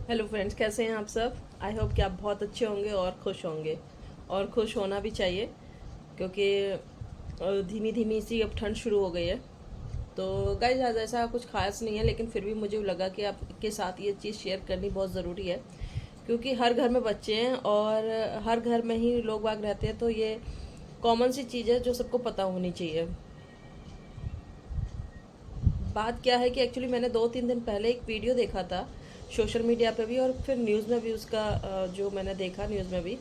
Hello friends, कैसे हैं आप सब। आई होप कि आप बहुत अच्छे होंगे और खुश होंगे, और खुश होना भी चाहिए क्योंकि धीमी धीमी सी अब ठंड शुरू हो गई है। तो गाइस, आज ऐसा कुछ खास नहीं है, लेकिन फिर भी मुझे लगा कि आपके साथ ये चीज़ शेयर करनी बहुत ज़रूरी है क्योंकि हर घर में बच्चे हैं और हर घर में ही लोग बाग रहते हैं। तो ये कॉमन सी चीज़ है जो सबको पता होनी चाहिए। बात क्या है कि एक्चुअली मैंने 2-3 दिन पहले एक वीडियो देखा था सोशल मीडिया पे भी, और फिर न्यूज़ में भी उसका जो मैंने देखा न्यूज़ में भी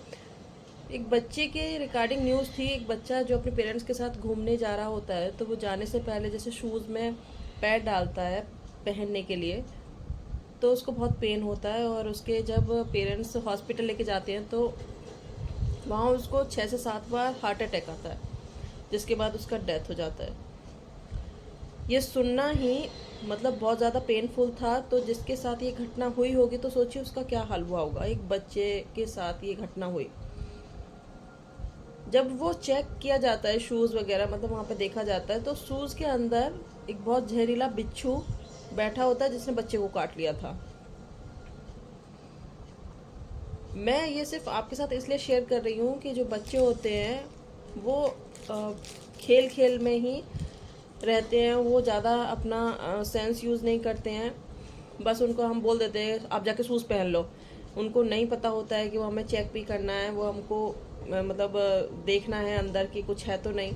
एक बच्चे के रिगार्डिंग न्यूज़ थी। एक बच्चा जो अपने पेरेंट्स के साथ घूमने जा रहा होता है, तो वो जाने से पहले जैसे शूज़ में पैर डालता है पहनने के लिए, तो उसको बहुत पेन होता है। और उसके जब पेरेंट्स हॉस्पिटल लेके जाते हैं तो वहाँ उसको 6 से 7 बार हार्ट अटैक आता है, जिसके बाद उसका डेथ हो जाता है। ये सुनना ही मतलब बहुत ज़्यादा पेनफुल था। तो जिसके साथ ये घटना हुई होगी तो सोचिए उसका क्या हाल हुआ होगा। एक बच्चे के साथ ये घटना हुई। जब वो चेक किया जाता है शूज़ वगैरह, मतलब वहाँ पे देखा जाता है, तो शूज़ के अंदर एक बहुत जहरीला बिच्छू बैठा होता है जिसने बच्चे को काट लिया था। मैं ये सिर्फ आपके साथ इसलिए शेयर कर रही हूँ कि जो बच्चे होते हैं वो खेल खेल में ही रहते हैं। वो ज़्यादा अपना सेंस यूज़ नहीं करते हैं। बस उनको हम बोल देते हैं आप जाके शूज़ पहन लो। उनको नहीं पता होता है कि वो हमें चेक भी करना है, वो हमको मतलब देखना है अंदर कि कुछ है तो नहीं।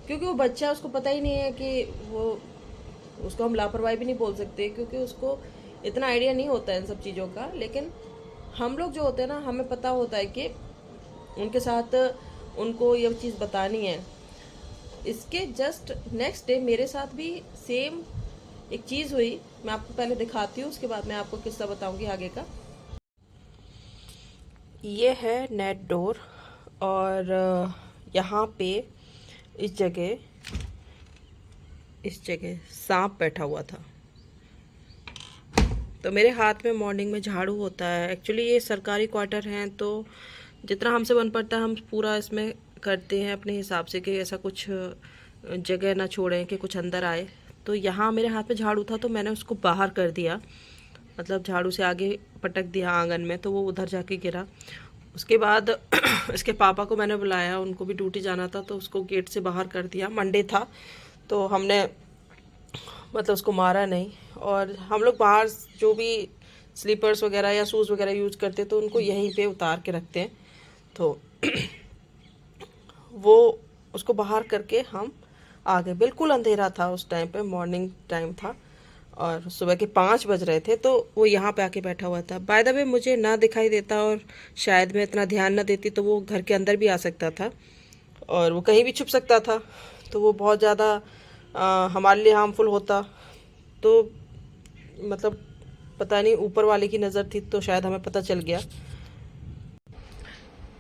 क्योंकि वो बच्चा, उसको पता ही नहीं है कि वो, उसको हम लापरवाही भी नहीं बोल सकते क्योंकि उसको इतना आइडिया नहीं होता है इन सब चीज़ों का। लेकिन हम लोग जो होते हैं ना, हमें पता होता है कि उनके साथ उनको ये चीज़ बतानी है। इसके जस्ट नेक्स्ट डे मेरे साथ भी सेम एक चीज़ हुई। मैं आपको पहले दिखाती हूँ, उसके बाद मैं आपको किस्सा बताऊंगी आगे का। ये है नेट डोर, और यहाँ पे इस जगह सांप बैठा हुआ था। तो मेरे हाथ में मॉर्निंग में झाड़ू होता है। एक्चुअली ये सरकारी क्वार्टर हैं, तो जितना हमसे बन पड़ता है हम पूरा इसमें करते हैं अपने हिसाब से कि ऐसा कुछ जगह ना छोड़ें कि कुछ अंदर आए। तो यहाँ मेरे हाथ में झाड़ू था तो मैंने उसको बाहर कर दिया, मतलब झाड़ू से आगे पटक दिया आंगन में, तो वो उधर जाके गिरा। उसके बाद इसके पापा को मैंने बुलाया, उनको भी ड्यूटी जाना था, तो उसको गेट से बाहर कर दिया। मंडे था तो हमने मतलब उसको मारा नहीं। और हम लोग बाहर जो भी स्लीपर्स वगैरह या शूज़ वगैरह यूज़ करते तो उनको यहीं पे उतार के रखते हैं। तो वो उसको बाहर करके हम आ गए। बिल्कुल अंधेरा था उस टाइम पे, मॉर्निंग टाइम था और सुबह के 5 बज रहे थे। तो वो यहाँ पे आके बैठा हुआ था। बाय द वे मुझे ना दिखाई देता और शायद मैं इतना ध्यान ना देती तो वो घर के अंदर भी आ सकता था और वो कहीं भी छुप सकता था। तो वो बहुत ज़्यादा हमारे लिए हार्मफुल होता। तो मतलब पता नहीं, ऊपर वाले की नज़र थी तो शायद हमें पता चल गया।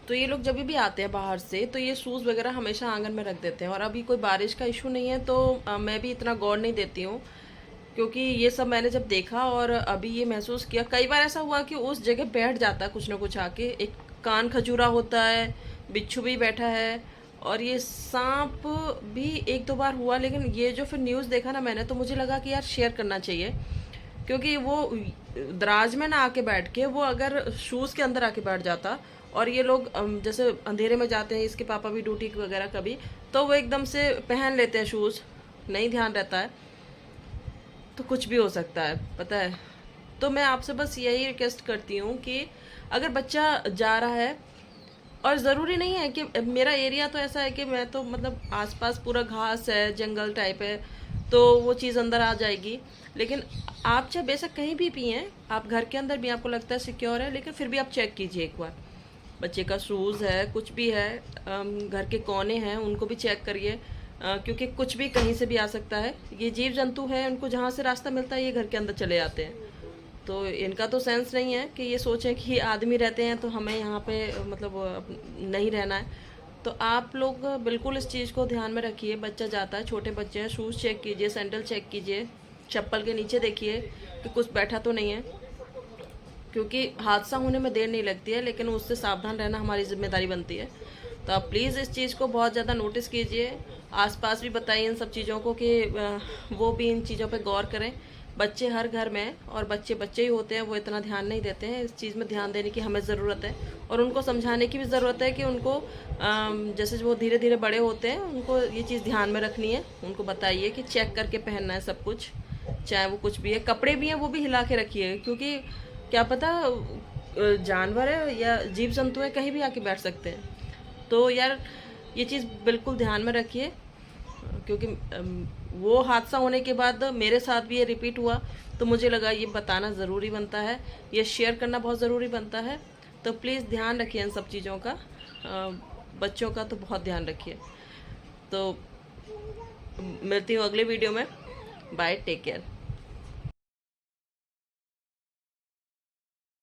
तो ये लोग जब भी आते हैं बाहर से तो ये शूज़ वगैरह हमेशा आंगन में रख देते हैं। और अभी कोई बारिश का इशू नहीं है तो मैं भी इतना गौर नहीं देती हूँ, क्योंकि ये सब मैंने जब देखा और अभी ये महसूस किया, कई बार ऐसा हुआ कि उस जगह बैठ जाता है कुछ ना कुछ आके। एक कान खजूरा होता है, बिच्छू भी बैठा है, और ये सांप भी 1-2 बार हुआ। लेकिन ये जो फिर न्यूज़ देखा ना मैंने, तो मुझे लगा कि यार शेयर करना चाहिए, क्योंकि वो दराज में ना आके बैठ के, वो अगर शूज़ के अंदर आके बैठ जाता और ये लोग जैसे अंधेरे में जाते हैं, इसके पापा भी ड्यूटी वगैरह कभी, तो वो एकदम से पहन लेते हैं शूज़, नहीं ध्यान रहता है, तो कुछ भी हो सकता है, पता है। तो मैं आपसे बस यही रिक्वेस्ट करती हूँ कि अगर बच्चा जा रहा है, और ज़रूरी नहीं है कि मेरा एरिया तो ऐसा है कि मैं तो मतलब आसपास पूरा घास है, जंगल टाइप है, तो वो चीज़ अंदर आ जाएगी। लेकिन आप चाहे बेशक कहीं भी पिएं, आप घर के अंदर भी आपको लगता है सिक्योर है, लेकिन फिर भी आप चेक कीजिए एक बार। बच्चे का शूज़ है, कुछ भी है, घर के कोने हैं, उनको भी चेक करिए, क्योंकि कुछ भी कहीं से भी आ सकता है। ये जीव जंतु है, उनको जहाँ से रास्ता मिलता है ये घर के अंदर चले आते हैं। तो इनका तो सेंस नहीं है कि ये सोचें कि आदमी रहते हैं तो हमें यहाँ पे मतलब नहीं रहना है। तो आप लोग बिल्कुल इस चीज़ को ध्यान में रखिए। बच्चा जाता है, छोटे बच्चे हैं, शूज़ चेक कीजिए, सैंडल चेक कीजिए, चप्पल के नीचे देखिए कि कुछ बैठा तो नहीं है, क्योंकि हादसा होने में देर नहीं लगती है, लेकिन उससे सावधान रहना हमारी जिम्मेदारी बनती है। तो आप प्लीज़ इस चीज़ को बहुत ज़्यादा नोटिस कीजिए, आसपास भी बताइए इन सब चीज़ों को कि वो भी इन चीज़ों पे गौर करें। बच्चे हर घर में हैं और बच्चे बच्चे ही होते हैं, वो इतना ध्यान नहीं देते हैं। इस चीज़ में ध्यान देने की हमें ज़रूरत है और उनको समझाने की भी ज़रूरत है कि उनको जैसे वो धीरे धीरे बड़े होते हैं उनको ये चीज़ ध्यान में रखनी है। उनको बताइए कि चेक करके पहनना है सब कुछ, चाहे वो कुछ भी है, कपड़े भी हैं वो भी हिला के रखिए, क्योंकि क्या पता जानवर है या जीव जंतु है कहीं भी आके बैठ सकते हैं। तो यार ये चीज़ बिल्कुल ध्यान में रखिए, क्योंकि वो हादसा होने के बाद मेरे साथ भी ये रिपीट हुआ, तो मुझे लगा ये बताना ज़रूरी बनता है, ये शेयर करना बहुत ज़रूरी बनता है। तो प्लीज़ ध्यान रखिए इन सब चीज़ों का, बच्चों का तो बहुत ध्यान रखिए। तो मिलती हूँ अगले वीडियो में। Bye, take care.